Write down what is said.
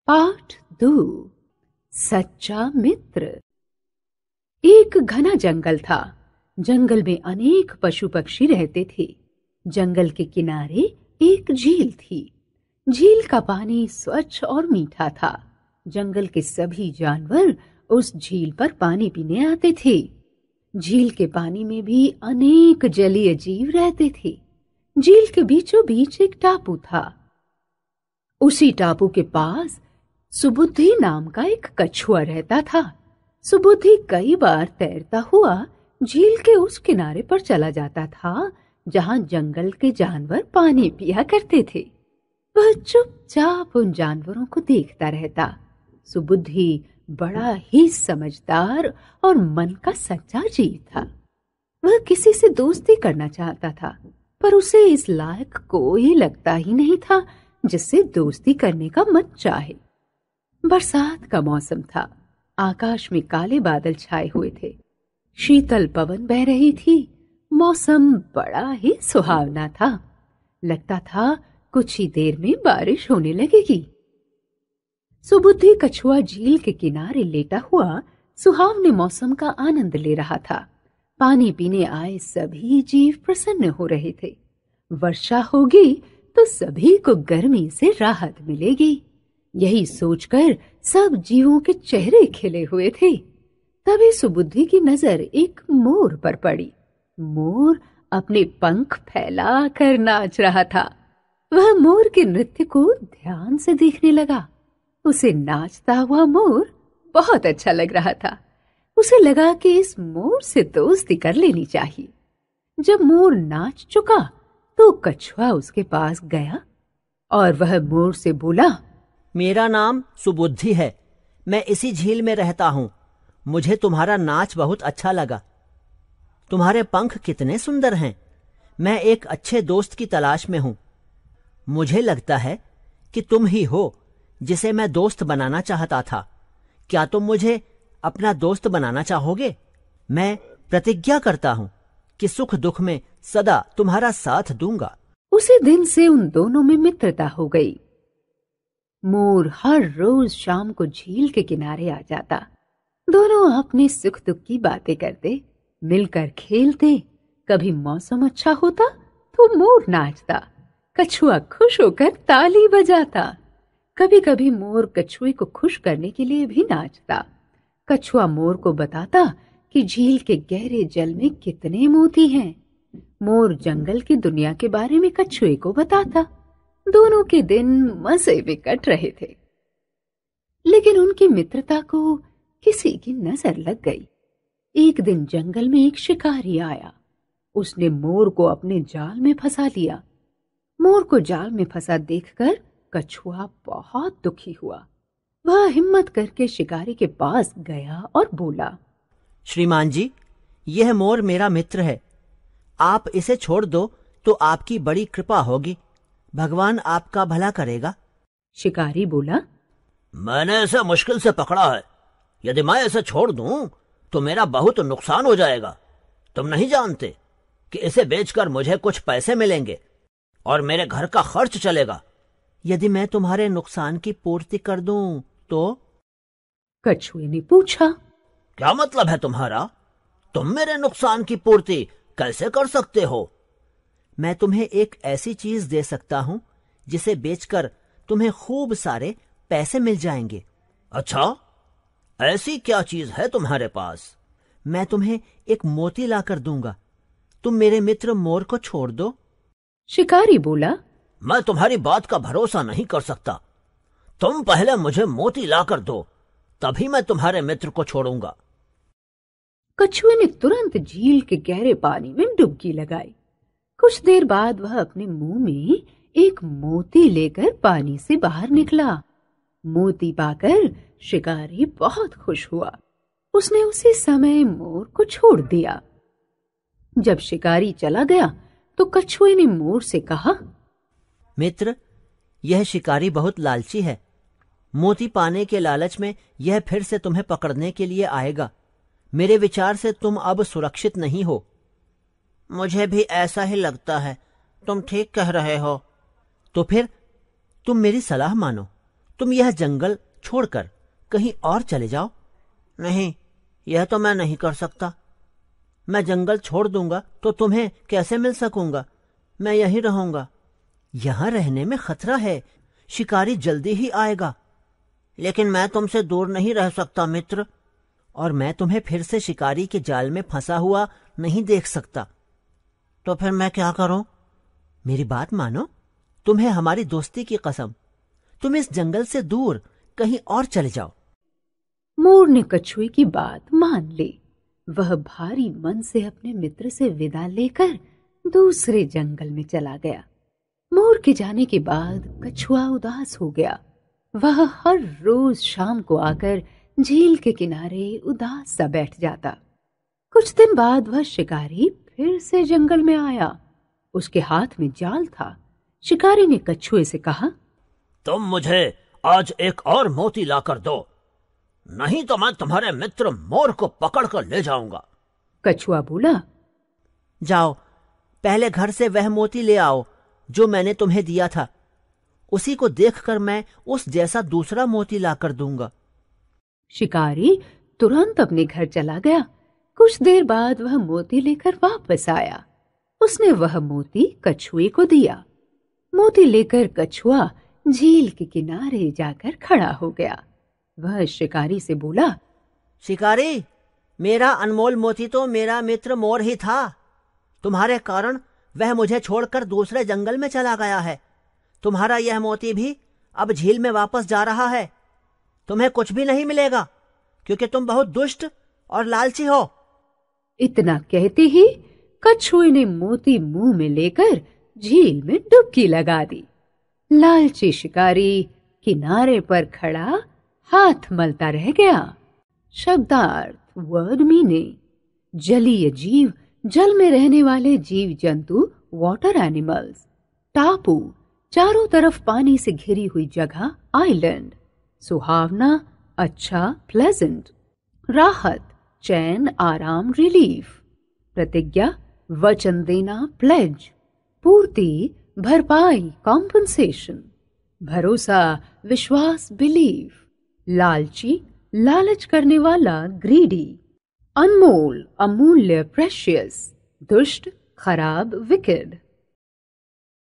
पाठ 2 सच्चा मित्र। एक घना जंगल था। जंगल में अनेक पशु पक्षी रहते थे। जंगल के किनारे एक झील थी। झील का पानी स्वच्छ और मीठा था। जंगल के सभी जानवर उस झील पर पानी पीने आते थे। झील के पानी में भी अनेक जलीय जीव रहते थे। झील के बीचों बीच एक टापू था। उसी टापू के पास सुबुद्धि नाम का एक कछुआ रहता था। सुबुद्धि कई बार तैरता हुआ झील के उस किनारे पर चला जाता था जहां जंगल के जानवर पानी पिया करते थे। वह चुपचाप उन जानवरों को देखता रहता। सुबुद्धि बड़ा ही समझदार और मन का सच्चा जीव था। वह किसी से दोस्ती करना चाहता था, पर उसे इस लायक कोई लगता ही नहीं था जिससे दोस्ती करने का मन चाहे। बरसात का मौसम था। आकाश में काले बादल छाए हुए थे। शीतल पवन बह रही थी। मौसम बड़ा ही सुहावना था। लगता था कुछ ही देर में बारिश होने लगेगी। सुबुद्धि कछुआ झील के किनारे लेटा हुआ सुहावने मौसम का आनंद ले रहा था। पानी पीने आए सभी जीव प्रसन्न हो रहे थे। वर्षा होगी तो सभी को गर्मी से राहत मिलेगी। यही सोचकर सब जीवों के चेहरे खिले हुए थे। तभी सुबुद्धि की नजर एक मोर पर पड़ी। मोर अपने पंख फैला कर नाच रहा था। वह मोर के नृत्य को ध्यान से देखने लगा। उसे नाचता हुआ मोर बहुत अच्छा लग रहा था। उसे लगा कि इस मोर से दोस्ती कर लेनी चाहिए। जब मोर नाच चुका तो कछुआ उसके पास गया और वह मोर से बोला, मेरा नाम सुबुद्धि है। मैं इसी झील में रहता हूँ। मुझे तुम्हारा नाच बहुत अच्छा लगा। तुम्हारे पंख कितने सुंदर हैं। मैं एक अच्छे दोस्त की तलाश में हूँ। मुझे लगता है कि तुम ही हो जिसे मैं दोस्त बनाना चाहता था। क्या तुम मुझे अपना दोस्त बनाना चाहोगे? मैं प्रतिज्ञा करता हूँ कि सुख दुख में सदा तुम्हारा साथ दूंगा। उसी दिन से उन दोनों में मित्रता हो गई। मोर हर रोज शाम को झील के किनारे आ जाता। दोनों अपने सुख दुख की बातें करते, मिलकर खेलते। कभी मौसम अच्छा होता तो मोर नाचता। कछुआ खुश होकर ताली बजाता। कभी कभी मोर कछुए को खुश करने के लिए भी नाचता। कछुआ मोर को बताता कि झील के गहरे जल में कितने मोती हैं। मोर जंगल की दुनिया के बारे में कछुए को बताता। दोनों के दिन मजे में कट रहे थे। लेकिन उनकी मित्रता को किसी की नजर लग गई। एक दिन जंगल में एक शिकारी आया। उसने मोर को अपने जाल में फंसा लिया। मोर को जाल में फंसा देखकर कछुआ बहुत दुखी हुआ। वह हिम्मत करके शिकारी के पास गया और बोला, श्रीमान जी, यह मोर मेरा मित्र है। आप इसे छोड़ दो तो आपकी बड़ी कृपा होगी। भगवान आपका भला करेगा। शिकारी बोला, मैंने इसे मुश्किल से पकड़ा है। यदि मैं इसे छोड़ दूं तो मेरा बहुत नुकसान हो जाएगा। तुम नहीं जानते कि इसे बेचकर मुझे कुछ पैसे मिलेंगे और मेरे घर का खर्च चलेगा। यदि मैं तुम्हारे नुकसान की पूर्ति कर दूं तो? कछुए ने पूछा। क्या मतलब है तुम्हारा? तुम मेरे नुकसान की पूर्ति कैसे कर सकते हो? मैं तुम्हें एक ऐसी चीज दे सकता हूं जिसे बेचकर तुम्हें खूब सारे पैसे मिल जाएंगे। अच्छा, ऐसी क्या चीज है तुम्हारे पास? मैं तुम्हें एक मोती लाकर दूंगा। तुम मेरे मित्र मोर को छोड़ दो। शिकारी बोला, मैं तुम्हारी बात का भरोसा नहीं कर सकता। तुम पहले मुझे मोती लाकर दो, तभी मैं तुम्हारे मित्र को छोड़ूंगा। कछुए ने तुरंत झील के गहरे पानी में डुबकी लगाई। कुछ देर बाद वह अपने मुंह में एक मोती लेकर पानी से बाहर निकला। मोती पाकर शिकारी बहुत खुश हुआ। उसने उसी समय मोर को छोड़ दिया। जब शिकारी चला गया तो कछुए ने मोर से कहा, मित्र, यह शिकारी बहुत लालची है। मोती पाने के लालच में यह फिर से तुम्हें पकड़ने के लिए आएगा। मेरे विचार से तुम अब सुरक्षित नहीं हो। मुझे भी ऐसा ही लगता है। तुम ठीक कह रहे हो। तो फिर तुम मेरी सलाह मानो। तुम यह जंगल छोड़कर कहीं और चले जाओ। नहीं, यह तो मैं नहीं कर सकता। मैं जंगल छोड़ दूंगा तो तुम्हें कैसे मिल सकूंगा? मैं यहीं रहूंगा। यहां रहने में खतरा है, शिकारी जल्दी ही आएगा। लेकिन मैं तुमसे दूर नहीं रह सकता मित्र। और मैं तुम्हें फिर से शिकारी के जाल में फंसा हुआ नहीं देख सकता। तो फिर मैं क्या करूं? मेरी बात मानो, तुम्हें हमारी दोस्ती की कसम, तुम इस जंगल से दूर कहीं और चले जाओ। मोर ने कछुए की बात मान ली। वह भारी मन से अपने मित्र से विदा लेकर दूसरे जंगल में चला गया। मोर के जाने के बाद कछुआ उदास हो गया। वह हर रोज शाम को आकर झील के किनारे उदास सा बैठ जाता। कुछ दिन बाद वह शिकारी फिर से जंगल में आया। उसके हाथ में जाल था। शिकारी ने कछुए से कहा, तुम मुझे आज एक और मोती लाकर दो, नहीं तो मैं तुम्हारे मित्र मोर को पकड़कर ले जाऊंगा। कछुआ बोला, जाओ, पहले घर से वह मोती ले आओ जो मैंने तुम्हें दिया था। उसी को देखकर मैं उस जैसा दूसरा मोती लाकर दूंगा। शिकारी तुरंत अपने घर चला गया। कुछ देर बाद वह मोती लेकर वापस आया। उसने वह मोती कछुए को दिया। मोती लेकर कछुआ झील के किनारे जाकर खड़ा हो गया। वह शिकारी से बोला, शिकारी, मेरा अनमोल मोती तो मेरा मित्र मोर ही था। तुम्हारे कारण वह मुझे छोड़कर दूसरे जंगल में चला गया है। तुम्हारा यह मोती भी अब झील में वापस जा रहा है। तुम्हें कुछ भी नहीं मिलेगा, क्योंकि तुम बहुत दुष्ट और लालची हो। इतना कहते ही कछुए ने मोती मुंह में लेकर झील में डुबकी लगा दी। लालची शिकारी किनारे पर खड़ा हाथ मलता रह गया। शब्दार्थ, वर्ड मीनिंग। जलीय जीव, जल में रहने वाले जीव जंतु, वाटर एनिमल्स। टापू, चारों तरफ पानी से घिरी हुई जगह, आइलैंड। सुहावना, अच्छा, प्लेजेंट। राहत, चैन, आराम, रिलीफ। प्रतिज्ञा, वचन देना, प्लेज। पूर्ति, भरपाई, कॉम्पनसेशन। भरोसा, विश्वास, बिलीफ। लालची, लालच करने वाला, ग्रीडी। अनमोल, अमूल्य, प्रेशियस। दुष्ट, खराब, विकेड।